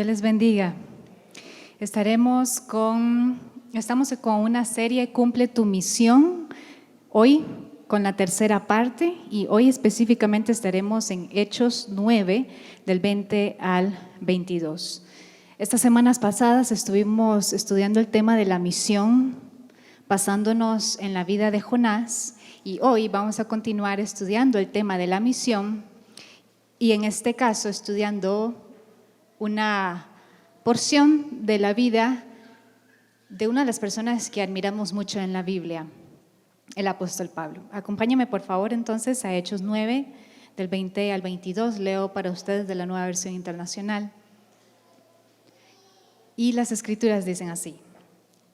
Dios les bendiga. Estamos con una serie Cumple tu misión, hoy con la tercera parte, y hoy específicamente estaremos en Hechos 9, del 20 al 22. Estas semanas pasadas estuvimos estudiando el tema de la misión, basándonos en la vida de Jonás, y hoy vamos a continuar estudiando el tema de la misión, y en este caso estudiando una porción de la vida de una de las personas que admiramos mucho en la Biblia, el apóstol Pablo. Acompáñame por favor entonces a Hechos 9, del 20 al 22, leo para ustedes de la Nueva Versión Internacional. Y las escrituras dicen así: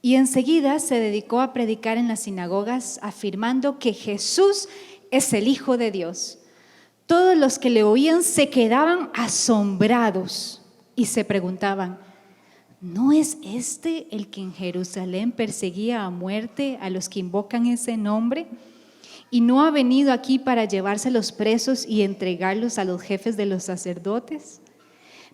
y enseguida se dedicó a predicar en las sinagogas, afirmando que Jesús es el Hijo de Dios. Todos los que le oían se quedaban asombrados y se preguntaban: ¿no es este el que en Jerusalén perseguía a muerte a los que invocan ese nombre? ¿Y no ha venido aquí para llevárselos presos y entregarlos a los jefes de los sacerdotes?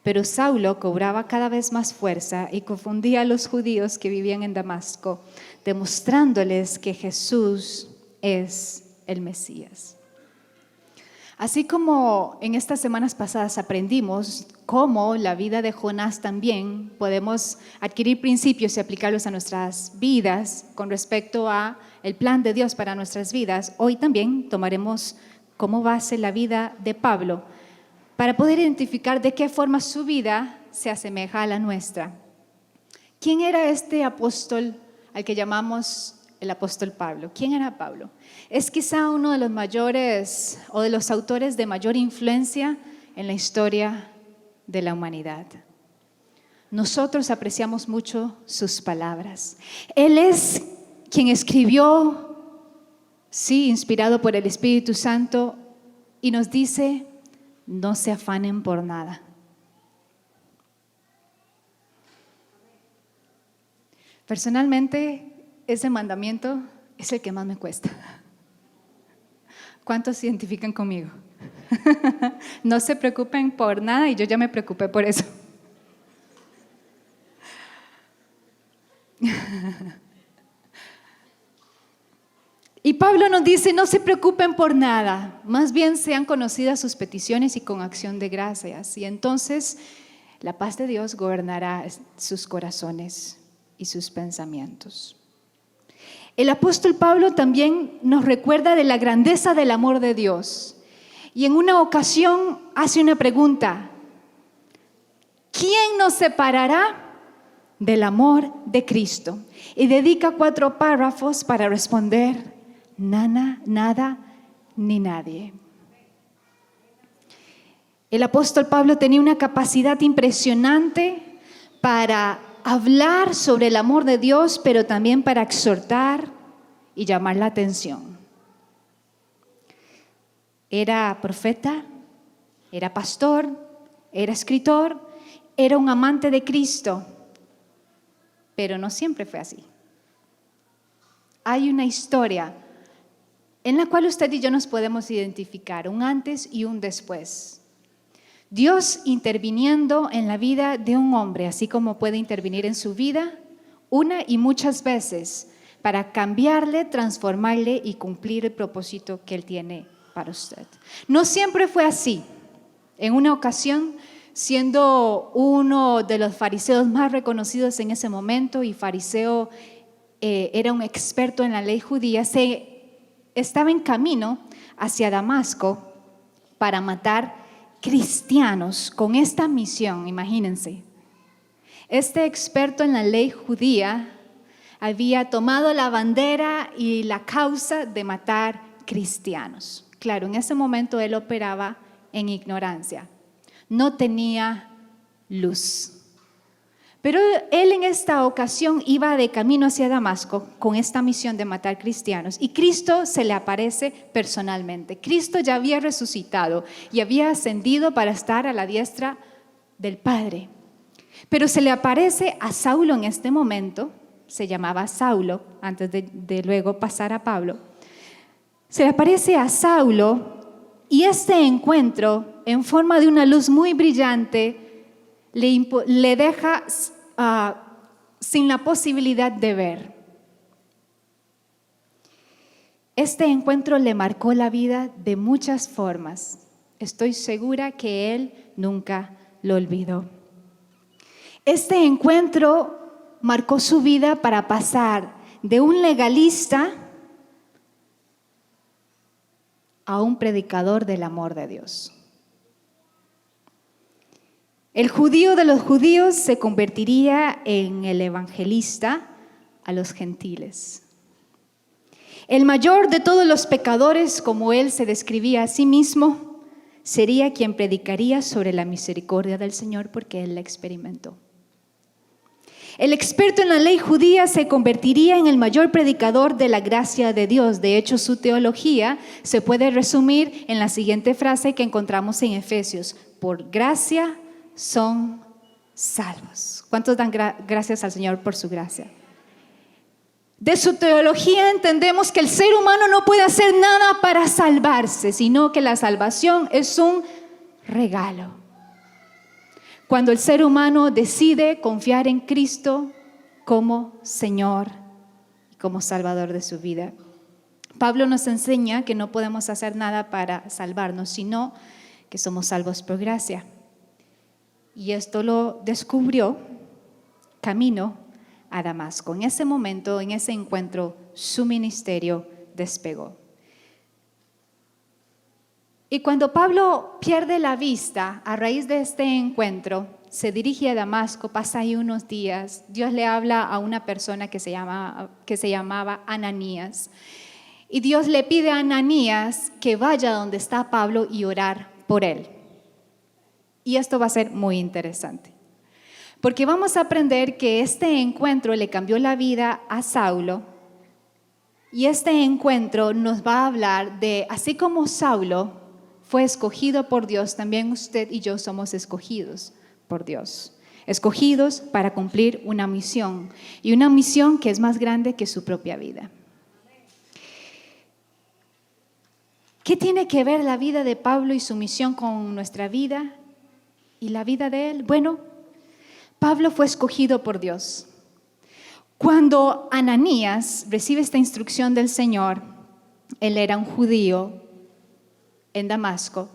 Pero Saulo cobraba cada vez más fuerza y confundía a los judíos que vivían en Damasco, demostrándoles que Jesús es el Mesías. Así como en estas semanas pasadas aprendimos cómo la vida de Jonás también podemos adquirir principios y aplicarlos a nuestras vidas con respecto a el plan de Dios para nuestras vidas, hoy también tomaremos como base la vida de Pablo para poder identificar de qué forma su vida se asemeja a la nuestra. ¿Quién era este apóstol al que llamamos el apóstol Pablo? ¿Quién era Pablo? Es quizá uno de los mayores o de los autores de mayor influencia en la historia de la humanidad. Nosotros apreciamos mucho sus palabras. Él es quien escribió, sí, inspirado por el Espíritu Santo, y nos dice: no se afanen por nada. Personalmente, ese mandamiento es el que más me cuesta. ¿Cuántos se identifican conmigo? No se preocupen por nada, y yo ya me preocupé por eso. Y Pablo nos dice: no se preocupen por nada, más bien sean conocidas sus peticiones y con acción de gracias. Y entonces la paz de Dios gobernará sus corazones y sus pensamientos. El apóstol Pablo también nos recuerda de la grandeza del amor de Dios. Y en una ocasión hace una pregunta: ¿quién nos separará del amor de Cristo? Y dedica 4 párrafos para responder: nada, ni nadie. El apóstol Pablo tenía una capacidad impresionante para hablar sobre el amor de Dios, pero también para exhortar y llamar la atención. Era profeta, era pastor, era escritor, era un amante de Cristo, pero no siempre fue así. Hay una historia en la cual usted y yo nos podemos identificar, un antes y un después. Dios interviniendo en la vida de un hombre, así como puede intervenir en su vida una y muchas veces para cambiarle, transformarle y cumplir el propósito que Él tiene para usted. No siempre fue así. En una ocasión, siendo uno de los fariseos más reconocidos en ese momento, y fariseo era un experto en la ley judía, estaba en camino hacia Damasco para matar cristianos con esta misión. Imagínense, este experto en la ley judía había tomado la bandera y la causa de matar cristianos. Claro, en ese momento él operaba en ignorancia, no tenía luz. Pero él en esta ocasión iba de camino hacia Damasco con esta misión de matar cristianos, y Cristo se le aparece personalmente. Cristo ya había resucitado y había ascendido para estar a la diestra del Padre. Pero se le aparece a Saulo en este momento, se llamaba Saulo antes de luego pasar a Pablo. Se le aparece a Saulo, y este encuentro, en forma de una luz muy brillante, le deja sin la posibilidad de ver. Este encuentro le marcó la vida de muchas formas. Estoy segura que él nunca lo olvidó. Este encuentro marcó su vida para pasar de un legalista a un predicador del amor de Dios. El judío de los judíos se convertiría en el evangelista a los gentiles. El mayor de todos los pecadores, como él se describía a sí mismo, sería quien predicaría sobre la misericordia del Señor porque él la experimentó. El experto en la ley judía se convertiría en el mayor predicador de la gracia de Dios. De hecho, su teología se puede resumir en la siguiente frase que encontramos en Efesios: por gracia son salvos. ¿Cuántos dan gracias al Señor por su gracia? De su teología entendemos que el ser humano no puede hacer nada para salvarse, sino que la salvación es un regalo. Cuando el ser humano decide confiar en Cristo como Señor y como Salvador de su vida. Pablo nos enseña que no podemos hacer nada para salvarnos, sino que somos salvos por gracia. Y esto lo descubrió camino a Damasco. En ese momento, en ese encuentro, su ministerio despegó. Y cuando Pablo pierde la vista a raíz de este encuentro, se dirige a Damasco, pasa ahí unos días. Dios le habla a una persona que se llamaba Ananías. Y Dios le pide a Ananías que vaya donde está Pablo y orar por él. Y esto va a ser muy interesante, porque vamos a aprender que este encuentro le cambió la vida a Saulo. Y este encuentro nos va a hablar de, así como Saulo fue escogido por Dios, también usted y yo somos escogidos por Dios. Escogidos para cumplir una misión, y una misión que es más grande que su propia vida. ¿Qué tiene que ver la vida de Pablo y su misión con nuestra vida y la vida de él? Bueno, Pablo fue escogido por Dios. Cuando Ananías recibe esta instrucción del Señor, él era un judío en Damasco,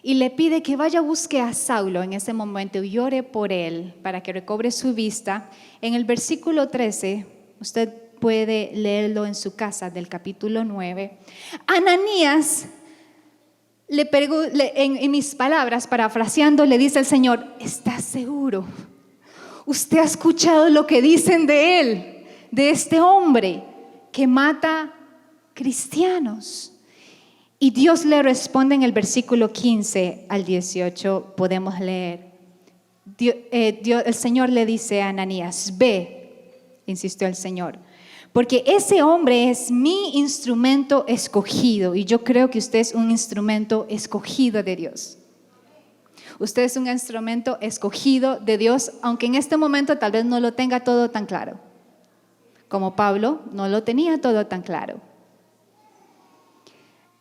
y le pide que vaya a buscar a Saulo en ese momento y ore por él para que recobre su vista. En el versículo 13, usted puede leerlo en su casa, del capítulo 9. Ananías, en mis palabras, parafraseando, le dice al Señor: ¿estás seguro? ¿Usted ha escuchado lo que dicen de él, de este hombre que mata cristianos? Y Dios le responde en el versículo 15 al 18, podemos leer. El Señor le dice a Ananías: ve, insistió el Señor, porque ese hombre es mi instrumento escogido. Y yo creo que usted es un instrumento escogido de Dios. Usted es un instrumento escogido de Dios, aunque en este momento tal vez no lo tenga todo tan claro. Como Pablo no lo tenía todo tan claro.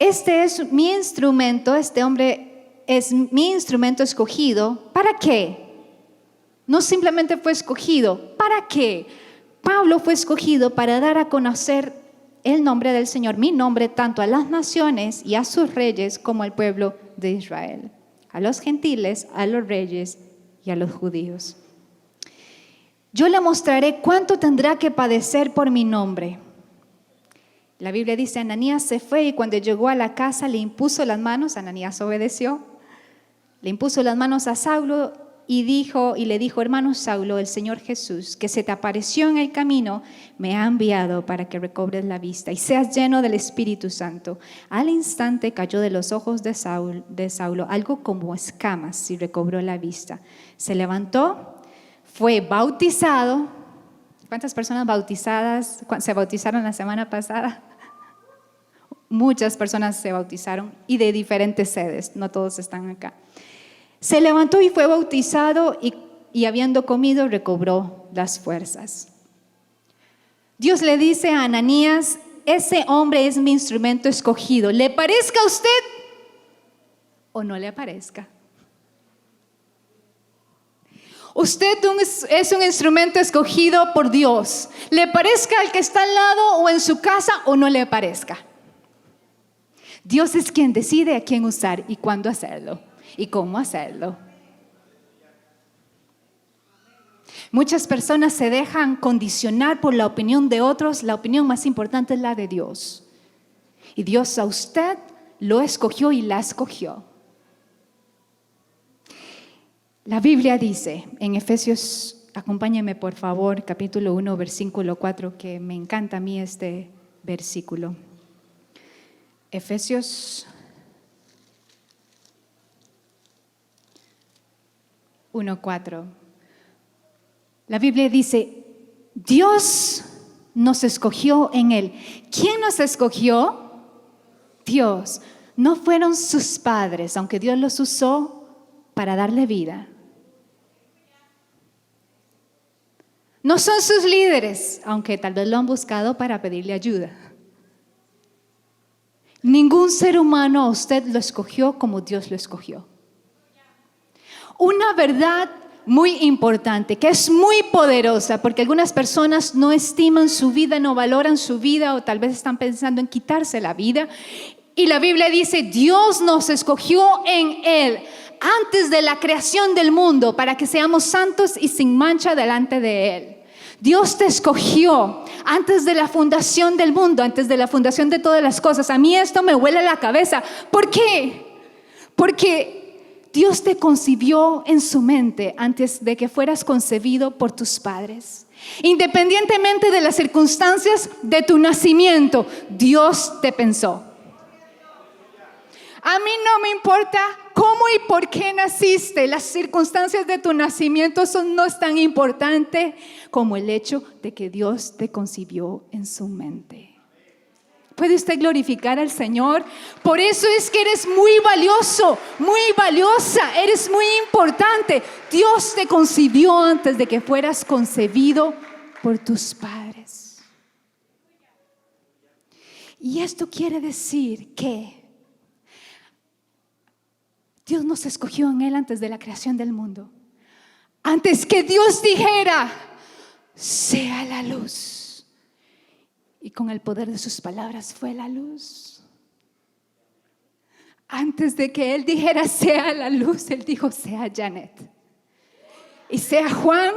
Este es mi instrumento, este hombre es mi instrumento escogido. ¿Para qué? No simplemente fue escogido. ¿Para qué? Pablo fue escogido para dar a conocer el nombre del Señor, mi nombre, tanto a las naciones y a sus reyes como al pueblo de Israel, a los gentiles, a los reyes y a los judíos. Yo le mostraré cuánto tendrá que padecer por mi nombre. La Biblia dice: Ananías se fue y cuando llegó a la casa le impuso las manos. Ananías obedeció. Le impuso las manos a Saulo y le dijo: hermano Saulo, el Señor Jesús, que se te apareció en el camino, me ha enviado para que recobres la vista y seas lleno del Espíritu Santo. Al instante cayó de los ojos de Saulo algo como escamas y recobró la vista. Se levantó, fue bautizado. ¿Cuántas personas bautizadas se bautizaron la semana pasada? Muchas personas se bautizaron y de diferentes sedes, no todos están acá. Se levantó y fue bautizado y habiendo comido recobró las fuerzas. Dios le dice a Ananías: ese hombre es mi instrumento escogido, ¿le parezca a usted o no le parezca? Usted es un instrumento escogido por Dios. Le parezca al que está al lado o en su casa o no le parezca. Dios es quien decide a quién usar y cuándo hacerlo y cómo hacerlo. Muchas personas se dejan condicionar por la opinión de otros. La opinión más importante es la de Dios. Y Dios a usted lo escogió y la escogió. La Biblia dice en Efesios, acompáñame por favor, capítulo 1, versículo 4, que me encanta a mí este versículo. Efesios 1:4. La Biblia dice, Dios nos escogió en Él. ¿Quién nos escogió? Dios. No fueron sus padres, aunque Dios los usó para darle vida. No son sus líderes, aunque tal vez lo han buscado para pedirle ayuda. Ningún ser humano a usted lo escogió como Dios lo escogió. Una verdad muy importante, que es muy poderosa, porque algunas personas no estiman su vida, no valoran su vida, o tal vez están pensando en quitarse la vida. Y la Biblia dice, Dios nos escogió en Él antes de la creación del mundo para que seamos santos y sin mancha delante de Él. Dios te escogió antes de la fundación del mundo, antes de la fundación de todas las cosas. A mí esto me huele la cabeza. ¿Por qué? Porque Dios te concibió en su mente antes de que fueras concebido por tus padres. Independientemente de las circunstancias de tu nacimiento, Dios te pensó. A mí no me importa cómo y por qué naciste. Las circunstancias de tu nacimiento no es tan importante como el hecho de que Dios te concibió en su mente. ¿Puede usted glorificar al Señor? Por eso es que eres muy valioso, muy valiosa, eres muy importante. Dios te concibió antes de que fueras concebido por tus padres. Y esto quiere decir que Dios nos escogió en Él antes de la creación del mundo. Antes que Dios dijera, sea la luz. Y con el poder de sus palabras fue la luz. Antes de que Él dijera, sea la luz, Él dijo, sea Janet. Y sea Juan,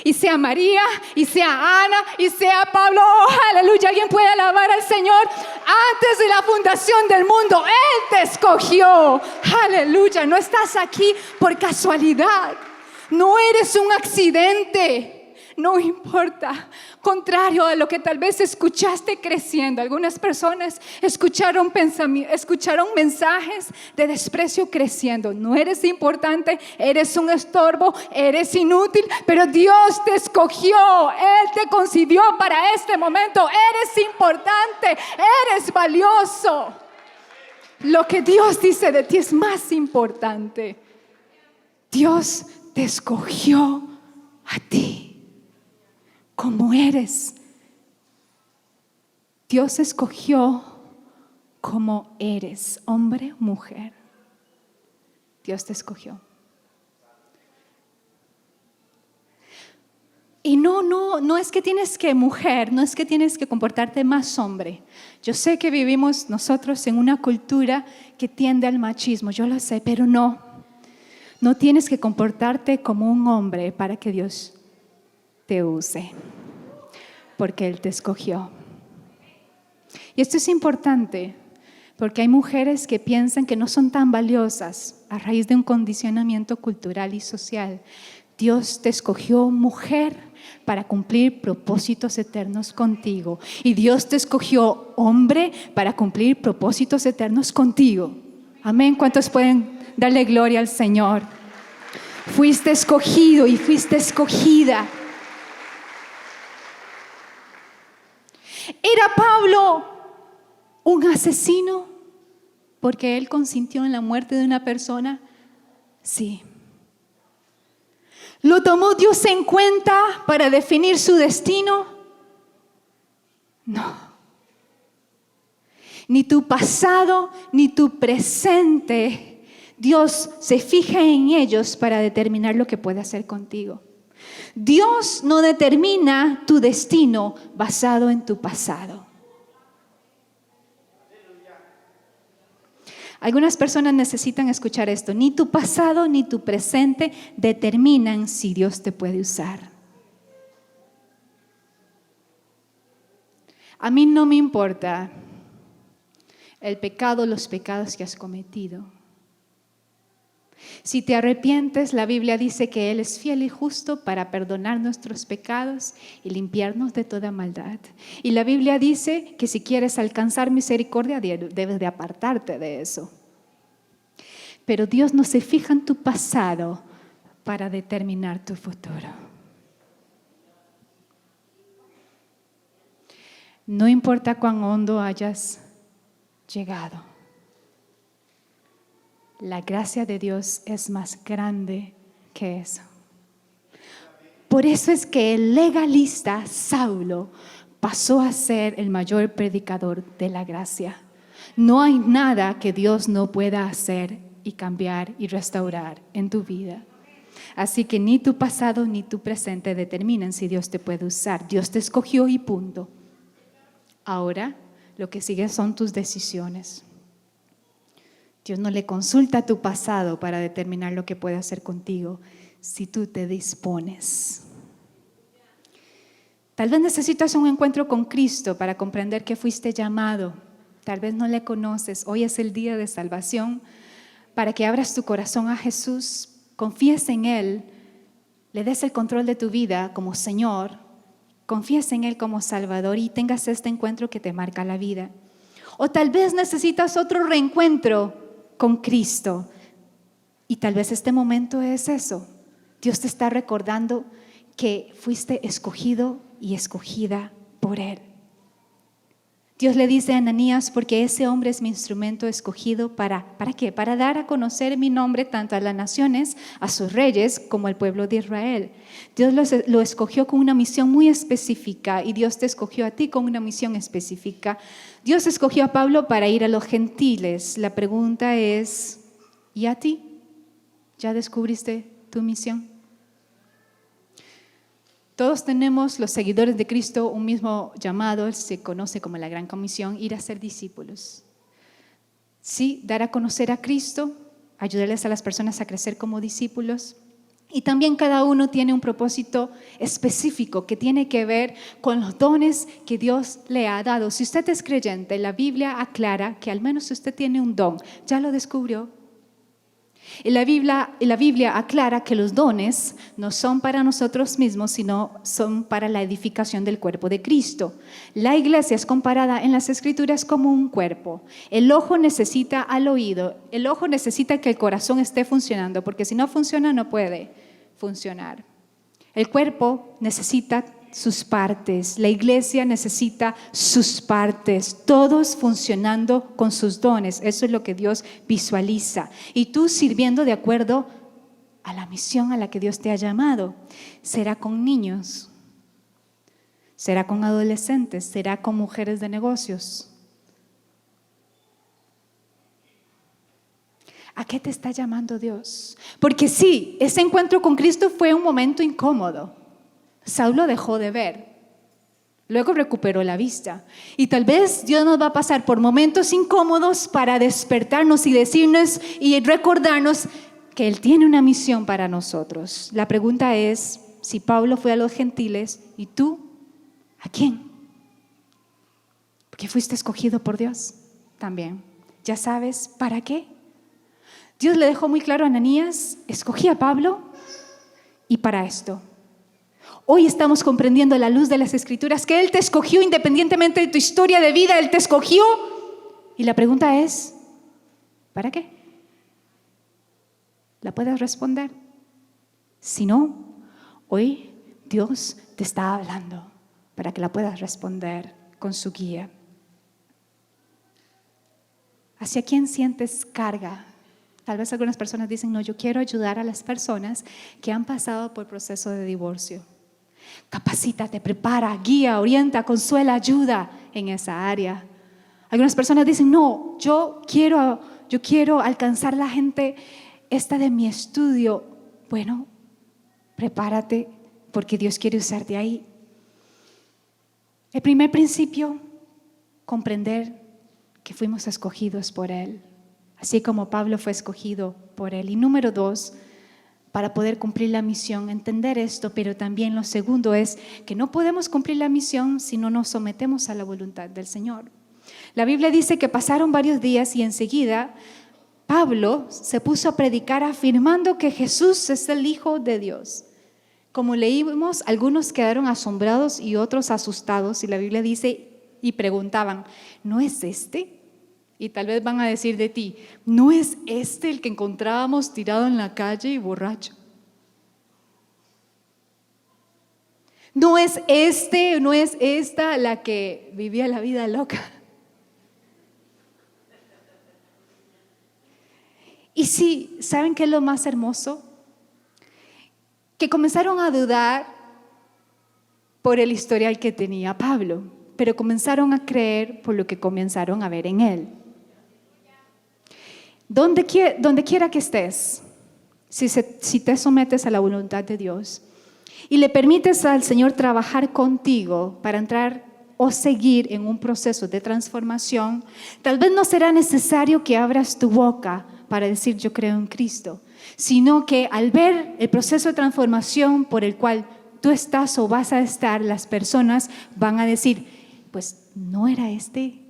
y sea María, y sea Ana, y sea Pablo. Oh, aleluya, alguien puede alabar al Señor. Antes de la fundación del mundo, Él te escogió. Aleluya, no estás aquí por casualidad. No eres un accidente. No importa. Contrario a lo que tal vez escuchaste creciendo. Algunas personas escucharon mensajes de desprecio creciendo. No eres importante, eres un estorbo, eres inútil, pero Dios te escogió. Él te concibió para este momento. Eres importante, eres valioso. Lo que Dios dice de ti es más importante. Dios te escogió a ti. Como eres. Dios escogió como eres, hombre, mujer. Dios te escogió. Y no es que tienes que, mujer, no es que tienes que comportarte más hombre. Yo sé que vivimos nosotros en una cultura que tiende al machismo, yo lo sé, pero no tienes que comportarte como un hombre para que Dios te use, porque Él te escogió. Y esto es importante, porque hay mujeres que piensan que no son tan valiosas a raíz de un condicionamiento cultural y social. Dios te escogió, mujer, para cumplir propósitos eternos contigo. Y Dios te escogió, hombre, para cumplir propósitos eternos contigo. Amén. ¿Cuántos pueden darle gloria al Señor? Fuiste escogido y fuiste escogida. ¿Era Pablo un asesino porque él consintió en la muerte de una persona? Sí. ¿Lo tomó Dios en cuenta para definir su destino? No. Ni tu pasado ni tu presente Dios se fija en ellos para determinar lo que puede hacer contigo. Dios no determina tu destino basado en tu pasado. Algunas personas necesitan escuchar esto. Ni tu pasado ni tu presente determinan si Dios te puede usar. A mí no me importa el pecado, los pecados que has cometido. Si te arrepientes, la Biblia dice que Él es fiel y justo para perdonar nuestros pecados y limpiarnos de toda maldad. Y la Biblia dice que si quieres alcanzar misericordia, debes de apartarte de eso. Pero Dios no se fija en tu pasado para determinar tu futuro. No importa cuán hondo hayas llegado. La gracia de Dios es más grande que eso. Por eso es que el legalista Saulo pasó a ser el mayor predicador de la gracia. No hay nada que Dios no pueda hacer y cambiar y restaurar en tu vida. Así que ni tu pasado ni tu presente determinan si Dios te puede usar. Dios te escogió y punto. Ahora lo que sigue son tus decisiones. Dios no le consulta a tu pasado para determinar lo que puede hacer contigo si tú te dispones. Tal vez necesitas un encuentro con Cristo para comprender que fuiste llamado. Tal vez no le conoces. Hoy es el día de salvación para que abras tu corazón a Jesús, confíes en Él, le des el control de tu vida como Señor, confíes en Él como Salvador y tengas este encuentro que te marca la vida. O tal vez necesitas otro reencuentro con Cristo y tal vez este momento es eso. Dios te está recordando que fuiste escogido y escogida por Él. Dios le dice a Ananías, porque ese hombre es mi instrumento escogido ¿para qué? Para dar a conocer mi nombre tanto a las naciones, a sus reyes, como al pueblo de Israel. Dios lo escogió con una misión muy específica y Dios te escogió a ti con una misión específica. Dios escogió a Pablo para ir a los gentiles. La pregunta es, ¿y a ti? ¿Ya descubriste tu misión? Todos tenemos, los seguidores de Cristo, un mismo llamado, se conoce como la Gran Comisión, ir a ser discípulos. Sí, dar a conocer a Cristo, ayudarles a las personas a crecer como discípulos. Y también cada uno tiene un propósito específico que tiene que ver con los dones que Dios le ha dado. Si usted es creyente, la Biblia aclara que al menos usted tiene un don. ¿Ya lo descubrió? Y la Biblia aclara que los dones no son para nosotros mismos, sino son para la edificación del cuerpo de Cristo. La iglesia es comparada en las Escrituras como un cuerpo. El ojo necesita al oído, el ojo necesita que el corazón esté funcionando, porque si no funciona no puede funcionar. El cuerpo necesita sus partes, la iglesia necesita sus partes, todos funcionando con sus dones. Eso es lo que Dios visualiza. Y tú sirviendo de acuerdo a la misión a la que Dios te ha llamado. Será con niños, será con adolescentes, será con mujeres de negocios. ¿A qué te está llamando Dios? Porque sí, ese encuentro con Cristo fue un momento incómodo. Saulo dejó de ver, luego recuperó la vista. Y tal vez Dios nos va a pasar por momentos incómodos para despertarnos y decirnos y recordarnos que Él tiene una misión para nosotros. La pregunta es, si Pablo fue a los gentiles, ¿y tú? ¿A quién? Porque fuiste escogido por Dios también. ¿Ya sabes para qué? Dios le dejó muy claro a Ananías, escogí a Pablo y para esto. Hoy estamos comprendiendo a la luz de las Escrituras que Él te escogió independientemente de tu historia de vida, Él te escogió. Y la pregunta es, ¿para qué? ¿La puedes responder? Si no, hoy Dios te está hablando para que la puedas responder con su guía. ¿Hacia quién sientes carga? Tal vez algunas personas dicen, no, yo quiero ayudar a las personas que han pasado por proceso de divorcio. Capacítate, prepara, guía, orienta, consuela, ayuda en esa área. Algunas personas dicen, no, yo quiero yo quiero alcanzar la gente esta de mi estudio. Bueno, prepárate porque Dios quiere usarte ahí. El primer principio, comprender que fuimos escogidos por Él, así como Pablo fue escogido por Él. Y número 2, para poder cumplir la misión, entender esto, pero también lo segundo es que no podemos cumplir la misión si no nos sometemos a la voluntad del Señor. La Biblia dice que pasaron varios días y enseguida Pablo se puso a predicar afirmando que Jesús es el Hijo de Dios. Como leímos, algunos quedaron asombrados y otros asustados, y la Biblia dice y preguntaban, ¿no es este? Y tal vez van a decir de ti, ¿no es este el que encontrábamos tirado en la calle y borracho? ¿No es no es esta la que vivía la vida loca? Y sí, ¿saben qué es lo más hermoso? Que comenzaron a dudar por el historial que tenía Pablo, pero comenzaron a creer por lo que comenzaron a ver en él. Donde quiera que estés, si te sometes a la voluntad de Dios y le permites al Señor trabajar contigo para entrar o seguir en un proceso de transformación, tal vez no será necesario que abras tu boca para decir yo creo en Cristo, sino que al ver el proceso de transformación por el cual tú estás o vas a estar, las personas van a decir, pues no era este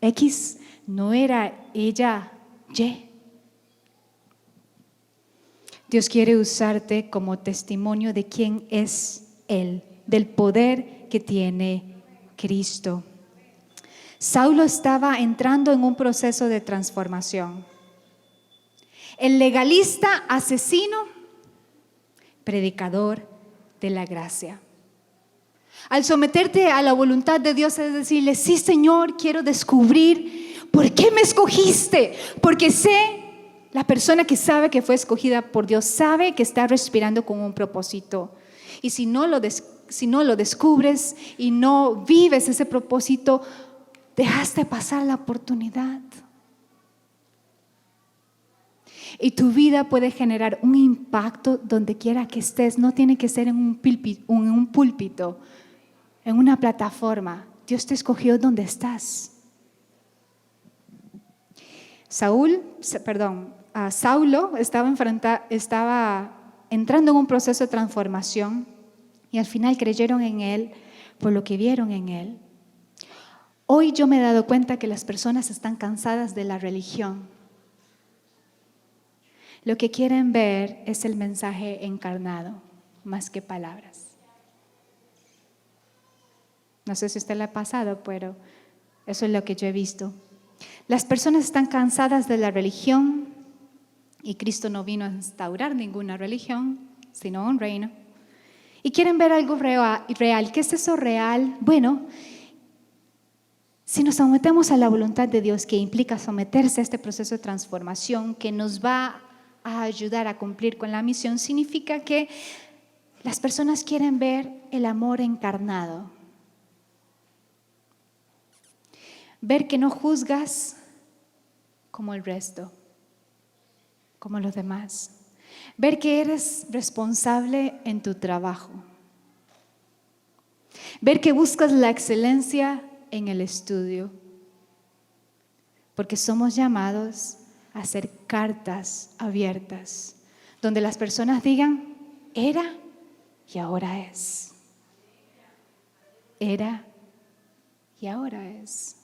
X, no era ella Y. Dios quiere usarte como testimonio de quién es Él, del poder que tiene Cristo. Saulo estaba entrando en un proceso de transformación. El legalista, asesino, predicador de la gracia. Al someterte a la voluntad de Dios es decirle, sí Señor, quiero descubrir por qué me escogiste, porque la persona que sabe que fue escogida por Dios sabe que está respirando con un propósito. Y si no lo descubres y no vives ese propósito, dejaste pasar la oportunidad. Y tu vida puede generar un impacto donde quiera que estés. No tiene que ser en un púlpito, en una plataforma. Dios te escogió donde estás. Saulo estaba entrando en un proceso de transformación y al final creyeron en Él por lo que vieron en Él. Hoy yo me he dado cuenta que las personas están cansadas de la religión. Lo que quieren ver es el mensaje encarnado, más que palabras. No sé si a usted le ha pasado, pero eso es lo que yo he visto. Las personas están cansadas de la religión y Cristo no vino a instaurar ninguna religión, sino un reino. Y quieren ver algo real. ¿Qué es eso real? Bueno, si nos sometemos a la voluntad de Dios, que implica someterse a este proceso de transformación que nos va a ayudar a cumplir con la misión, significa que las personas quieren ver el amor encarnado. Ver que no juzgas como el resto, como los demás. Ver que eres responsable en tu trabajo. Ver que buscas la excelencia en el estudio. Porque somos llamados a hacer cartas abiertas, donde las personas digan, era y ahora es. Era y ahora es.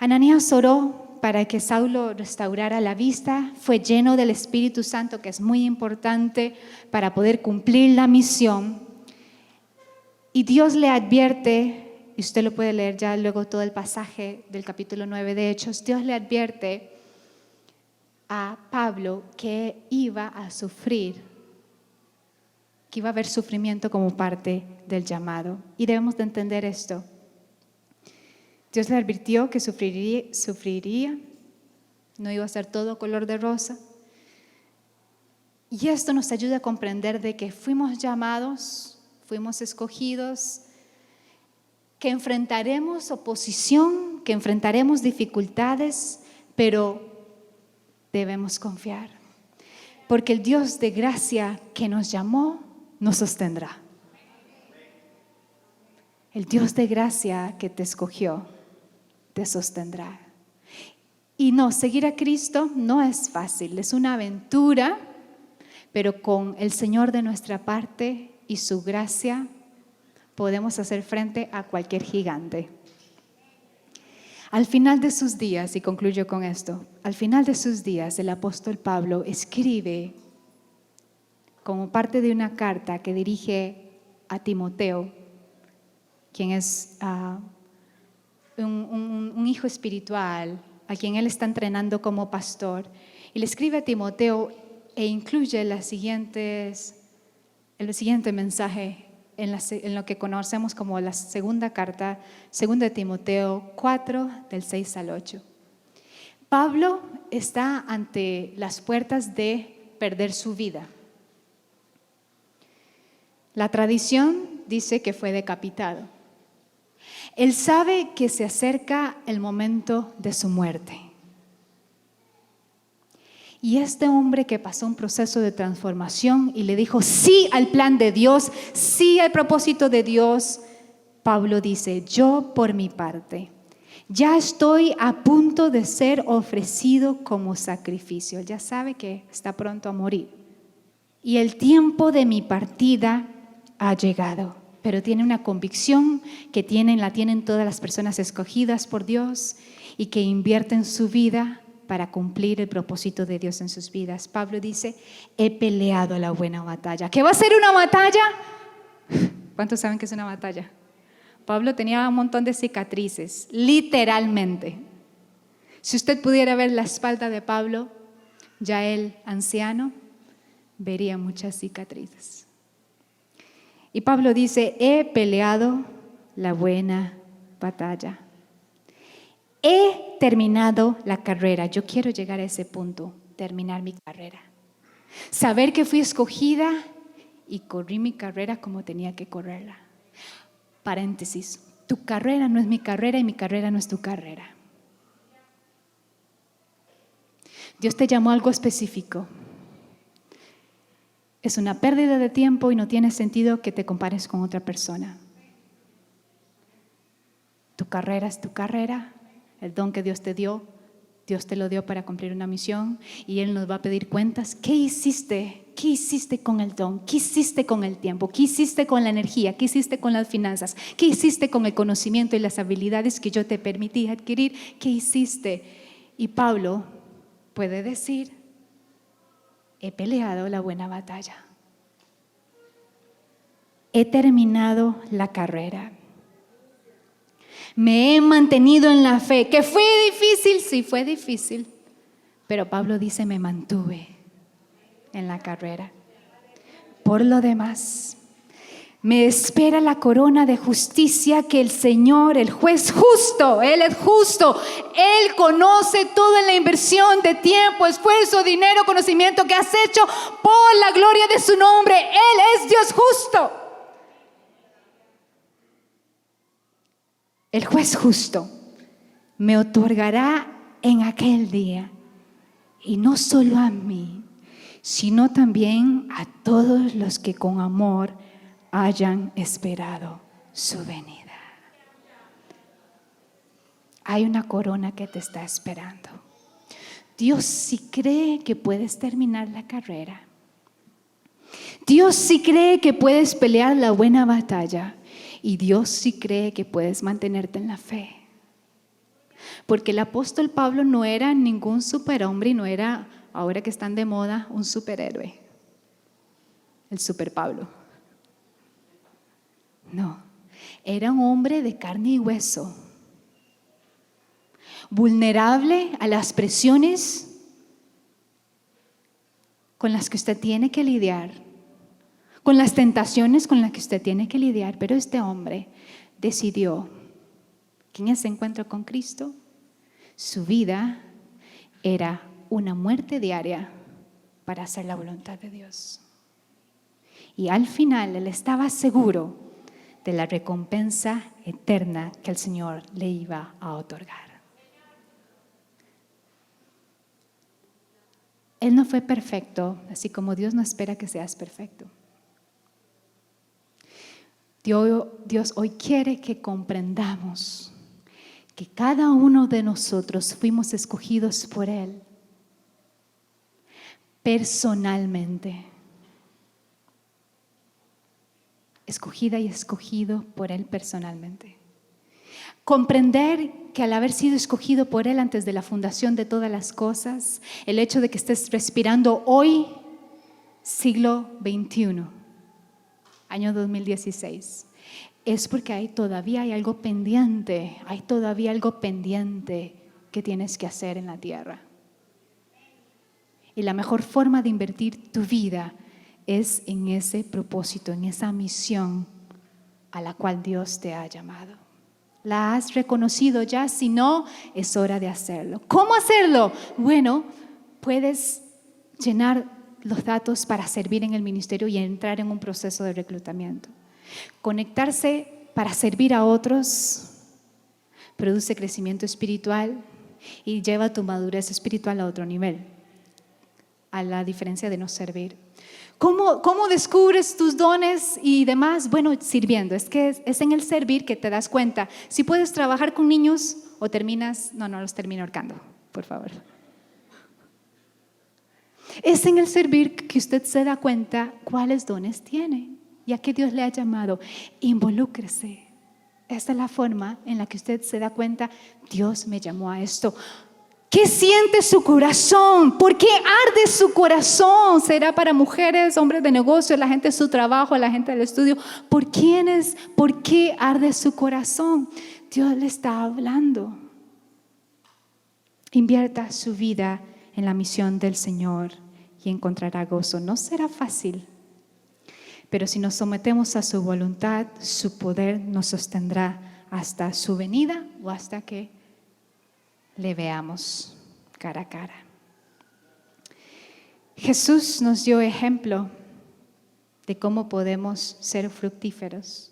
Ananías oró para que Saulo restaurara la vista, fue lleno del Espíritu Santo, que es muy importante para poder cumplir la misión. Y Dios le advierte, y usted lo puede leer ya luego todo el pasaje del capítulo 9 de Hechos, Dios le advierte a Pablo que iba a sufrir, que iba a haber sufrimiento como parte del llamado. Y debemos de entender esto. Dios le advirtió que sufriría, no iba a ser todo color de rosa. Y esto nos ayuda a comprender de que fuimos llamados, fuimos escogidos, que enfrentaremos oposición, que enfrentaremos dificultades, pero debemos confiar, porque el Dios de gracia que nos llamó nos sostendrá. El Dios de gracia que te escogió te sostendrá. Y no, seguir a Cristo no es fácil, es una aventura, pero con el Señor de nuestra parte y su gracia podemos hacer frente a cualquier gigante. Al final de sus días, y concluyo con esto, al final de sus días el apóstol Pablo escribe como parte de una carta que dirige a Timoteo, quien es un hijo espiritual, a quien él está entrenando como pastor, y le escribe a Timoteo e incluye el siguiente mensaje en lo que conocemos como la segunda carta, 2 Timoteo 4, del 6 al 8. Pablo está ante las puertas de perder su vida. La tradición dice que fue decapitado. Él sabe que se acerca el momento de su muerte. Y este hombre que pasó un proceso de transformación y le dijo sí al plan de Dios, sí al propósito de Dios, Pablo dice, yo por mi parte, ya estoy a punto de ser ofrecido como sacrificio. Ya sabe que está pronto a morir. Y el tiempo de mi partida ha llegado. Pero tiene una convicción que la tienen todas las personas escogidas por Dios y que invierten su vida para cumplir el propósito de Dios en sus vidas. Pablo dice, he peleado la buena batalla. ¿Qué va a ser una batalla? ¿Cuántos saben que es una batalla? Pablo tenía un montón de cicatrices, literalmente. Si usted pudiera ver la espalda de Pablo, ya él, anciano, vería muchas cicatrices. Y Pablo dice, he peleado la buena batalla. He terminado la carrera. Yo quiero llegar a ese punto, terminar mi carrera. Saber que fui escogida y corrí mi carrera como tenía que correrla. Paréntesis, tu carrera no es mi carrera y mi carrera no es tu carrera. Dios te llamó a algo específico. Es una pérdida de tiempo y no tiene sentido que te compares con otra persona. Tu carrera es tu carrera. El don que Dios te dio, Dios te lo dio para cumplir una misión y Él nos va a pedir cuentas. ¿Qué hiciste? ¿Qué hiciste con el don? ¿Qué hiciste con el tiempo? ¿Qué hiciste con la energía? ¿Qué hiciste con las finanzas? ¿Qué hiciste con el conocimiento y las habilidades que yo te permití adquirir? ¿Qué hiciste? Y Pablo puede decir, he peleado la buena batalla. He terminado la carrera. Me he mantenido en la fe. ¿Que fue difícil? Sí, fue difícil. Pero Pablo dice, me mantuve en la carrera. Por lo demás, me espera la corona de justicia que el Señor, el juez justo, Él es justo. Él conoce toda la inversión de tiempo, esfuerzo, dinero, conocimiento que has hecho por la gloria de su nombre. Él es Dios justo. El juez justo me otorgará en aquel día, y no solo a mí, sino también a todos los que con amor hayan esperado su venida. Hay una corona que te está esperando. Dios sí cree que puedes terminar la carrera. Dios sí cree que puedes pelear la buena batalla. Y Dios sí cree que puedes mantenerte en la fe. Porque el apóstol Pablo no era ningún superhombre y no era, ahora que están de moda, un superhéroe. El super Pablo. No, era un hombre de carne y hueso. Vulnerable a las presiones con las que usted tiene que lidiar. Con las tentaciones con las que usted tiene que lidiar. Pero este hombre decidió que en ese encuentro con Cristo, su vida era una muerte diaria para hacer la voluntad de Dios. Y al final él estaba seguro de la recompensa eterna que el Señor le iba a otorgar. Él no fue perfecto, así como Dios no espera que seas perfecto. Dios hoy quiere que comprendamos que cada uno de nosotros fuimos escogidos por Él personalmente. Escogida y escogido por Él personalmente. Comprender que al haber sido escogido por Él antes de la fundación de todas las cosas, el hecho de que estés respirando hoy, siglo XXI, año 2016, es porque todavía hay algo pendiente, que tienes que hacer en la tierra. Y la mejor forma de invertir tu vida es en ese propósito, en esa misión a la cual Dios te ha llamado. ¿La has reconocido ya? Si no, es hora de hacerlo. ¿Cómo hacerlo? Bueno, puedes llenar los datos para servir en el ministerio y entrar en un proceso de reclutamiento. Conectarse para servir a otros produce crecimiento espiritual y lleva tu madurez espiritual a otro nivel, a la diferencia de no servir. ¿Cómo descubres tus dones y demás? Bueno, sirviendo. Es que es en el servir que te das cuenta si puedes trabajar con niños o terminas, no los termino ahorcando, por favor. Es en el servir que usted se da cuenta cuáles dones tiene y a qué Dios le ha llamado. Involúcrese. Esta es la forma en la que usted se da cuenta, Dios me llamó a esto. ¿Qué siente su corazón? ¿Por qué arde su corazón? ¿Será para mujeres, hombres de negocio, la gente de su trabajo, la gente del estudio? ¿Por quiénes? ¿Por qué arde su corazón? Dios le está hablando. Invierta su vida en la misión del Señor y encontrará gozo. No será fácil, pero si nos sometemos a su voluntad, su poder nos sostendrá hasta su venida o hasta que le veamos cara a cara. Jesús nos dio ejemplo de cómo podemos ser fructíferos.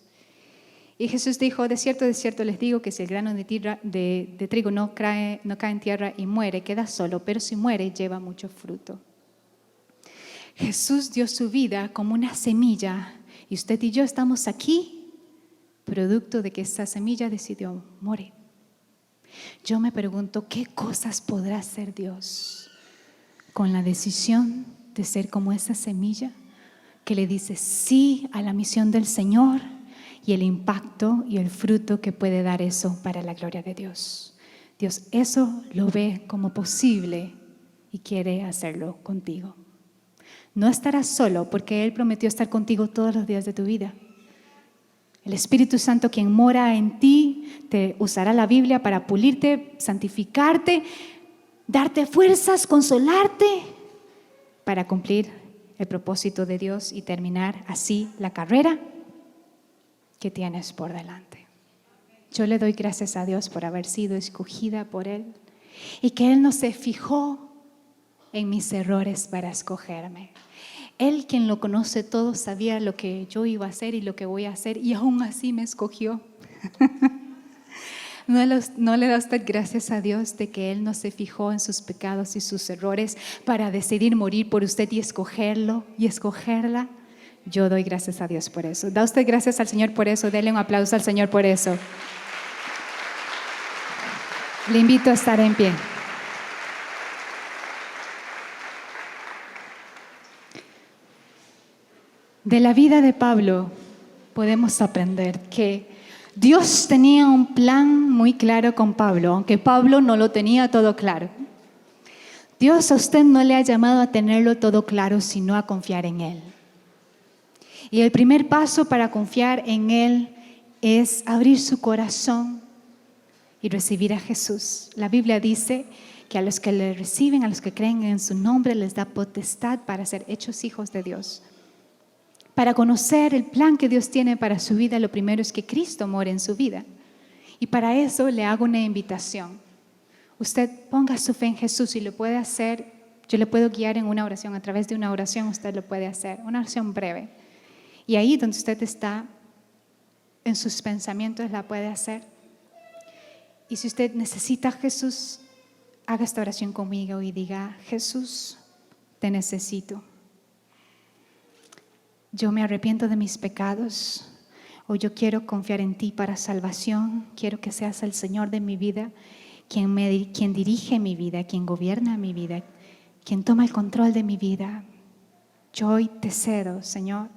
Y Jesús dijo, de cierto les digo que si el grano de trigo no cae en tierra y muere, queda solo, pero si muere, lleva mucho fruto. Jesús dio su vida como una semilla y usted y yo estamos aquí, producto de que esa semilla decidió morir. Yo me pregunto, ¿qué cosas podrá hacer Dios con la decisión de ser como esa semilla que le dice sí a la misión del Señor y el impacto y el fruto que puede dar eso para la gloria de Dios? Dios eso lo ve como posible y quiere hacerlo contigo. No estarás solo porque Él prometió estar contigo todos los días de tu vida. El Espíritu Santo, quien mora en ti, te usará la Biblia para pulirte, santificarte, darte fuerzas, consolarte para cumplir el propósito de Dios y terminar así la carrera que tienes por delante. Yo le doy gracias a Dios por haber sido escogida por Él y que Él no se fijó en mis errores para escogerme. Él, quien lo conoce todo, sabía lo que yo iba a hacer y lo que voy a hacer y aún así me escogió. ¿No le da usted gracias a Dios de que Él no se fijó en sus pecados y sus errores para decidir morir por usted y escogerlo y escogerla? Yo doy gracias a Dios por eso. ¿Da usted gracias al Señor por eso? Dele un aplauso al Señor por eso. Le invito a estar en pie. De la vida de Pablo podemos aprender que Dios tenía un plan muy claro con Pablo, aunque Pablo no lo tenía todo claro. Dios a usted no le ha llamado a tenerlo todo claro, sino a confiar en Él. Y el primer paso para confiar en Él es abrir su corazón y recibir a Jesús. La Biblia dice que a los que le reciben, a los que creen en su nombre, les da potestad para ser hechos hijos de Dios. Para conocer el plan que Dios tiene para su vida, lo primero es que Cristo more en su vida. Y para eso le hago una invitación. Usted ponga su fe en Jesús y lo puede hacer. Yo le puedo guiar en una oración. A través de una oración usted lo puede hacer. Una oración breve. Y ahí donde usted está, en sus pensamientos la puede hacer. Y si usted necesita a Jesús, haga esta oración conmigo y diga: Jesús, te necesito. Yo me arrepiento de mis pecados. Hoy yo quiero confiar en ti para salvación. Quiero que seas el Señor de mi vida, quien dirige mi vida, quien gobierna mi vida, quien toma el control de mi vida. Yo hoy te cedo, Señor.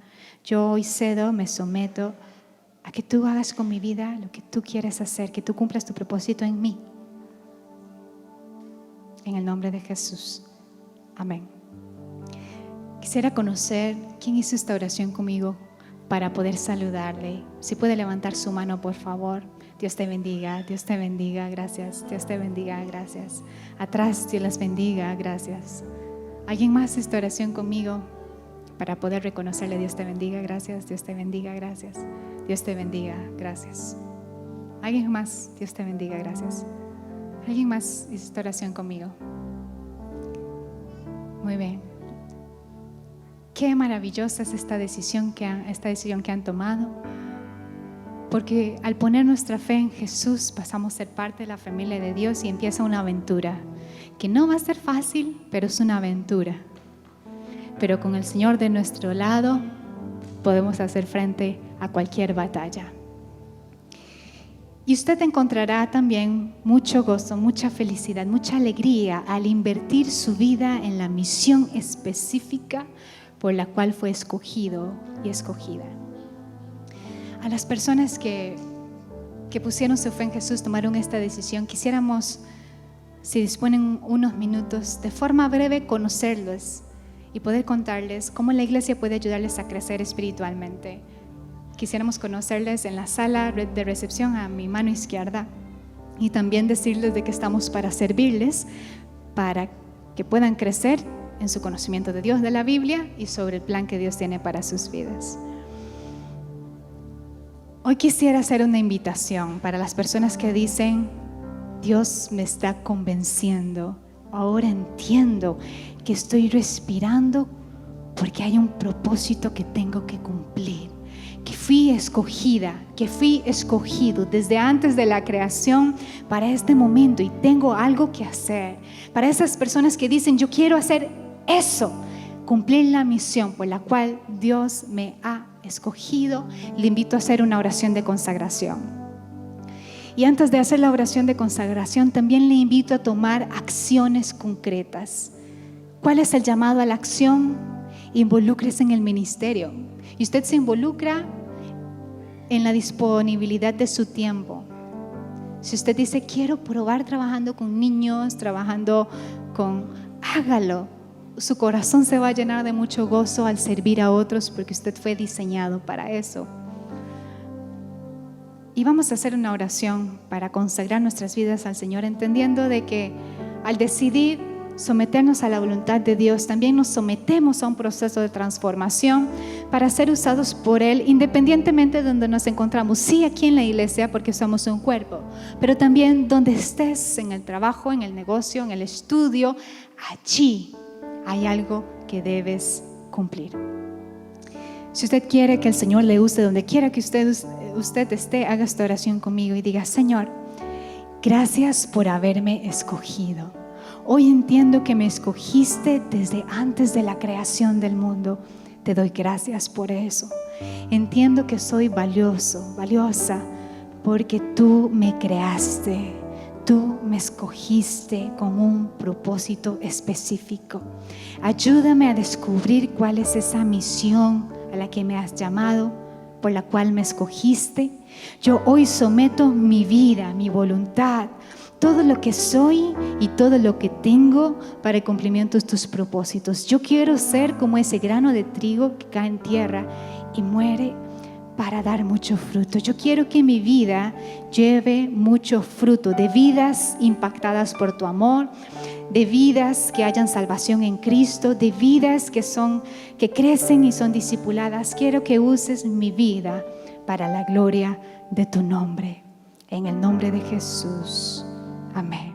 Yo hoy cedo, me someto a que tú hagas con mi vida lo que tú quieres hacer, que tú cumplas tu propósito en mí. En el nombre de Jesús. Amén. Quisiera conocer quién hizo esta oración conmigo para poder saludarle. Si puede levantar su mano, por favor. Dios te bendiga, Dios te bendiga, gracias. Dios te bendiga, gracias. Atrás, Dios les bendiga, gracias. ¿Alguien más hizo esta oración conmigo para poder reconocerle? Dios te bendiga, gracias. Dios te bendiga, gracias. Dios te bendiga, gracias. ¿Alguien más? Dios te bendiga, gracias. ¿Alguien más hizo esta oración conmigo? Muy bien. Qué maravillosa es esta decisión que han tomado, porque al poner nuestra fe en Jesús pasamos a ser parte de la familia de Dios y empieza una aventura que no va a ser fácil, pero es una aventura. Pero con el Señor de nuestro lado podemos hacer frente a cualquier batalla. Y usted encontrará también mucho gozo, mucha felicidad, mucha alegría al invertir su vida en la misión específica por la cual fue escogido y escogida. A las personas que pusieron su fe en Jesús, tomaron esta decisión, quisiéramos, si disponen unos minutos, de forma breve conocerlos y poder contarles cómo la iglesia puede ayudarles a crecer espiritualmente. Quisiéramos conocerles en la sala de recepción a mi mano izquierda y también decirles de que estamos para servirles, para que puedan crecer en su conocimiento de Dios, de la Biblia y sobre el plan que Dios tiene para sus vidas. Hoy quisiera hacer una invitación para las personas que dicen: Dios me está convenciendo, ahora entiendo que estoy respirando porque hay un propósito que tengo que cumplir, que fui escogida, que fui escogido desde antes de la creación para este momento y tengo algo que hacer. Para esas personas que dicen: yo quiero hacer eso, cumplir la misión por la cual Dios me ha escogido, le invito a hacer una oración de consagración. Y antes de hacer la oración de consagración, también le invito a tomar acciones concretas. ¿Cuál es el llamado a la acción? Involúcrese en el ministerio. Y usted se involucra en la disponibilidad de su tiempo. Si usted dice: quiero probar trabajando con niños, hágalo. Su corazón se va a llenar de mucho gozo al servir a otros, porque usted fue diseñado para eso. Y vamos a hacer una oración para consagrar nuestras vidas al Señor, entendiendo de que al decidir someternos a la voluntad de Dios, también nos sometemos a un proceso de transformación para ser usados por Él, independientemente de donde nos encontramos. Sí, aquí en la iglesia, porque somos un cuerpo, pero también donde estés, en el trabajo, en el negocio, en el estudio, allí hay algo que debes cumplir. Si usted quiere que el Señor le use donde quiera que usted esté, haga esta oración conmigo y diga: Señor, gracias por haberme escogido. Hoy entiendo que me escogiste desde antes de la creación del mundo. Te doy gracias por eso. Entiendo que soy valioso, valiosa, porque tú me creaste. Tú me escogiste con un propósito específico. Ayúdame a descubrir cuál es esa misión a la que me has llamado, por la cual me escogiste. Yo hoy someto mi vida, mi voluntad, todo lo que soy y todo lo que tengo para el cumplimiento de tus propósitos. Yo quiero ser como ese grano de trigo que cae en tierra y muere para dar mucho fruto. Yo quiero que mi vida lleve mucho fruto, de vidas impactadas por tu amor, de vidas que hayan salvación en Cristo, de vidas que crecen y son discipuladas. Quiero que uses mi vida para la gloria de tu nombre. En el nombre de Jesús. Amén.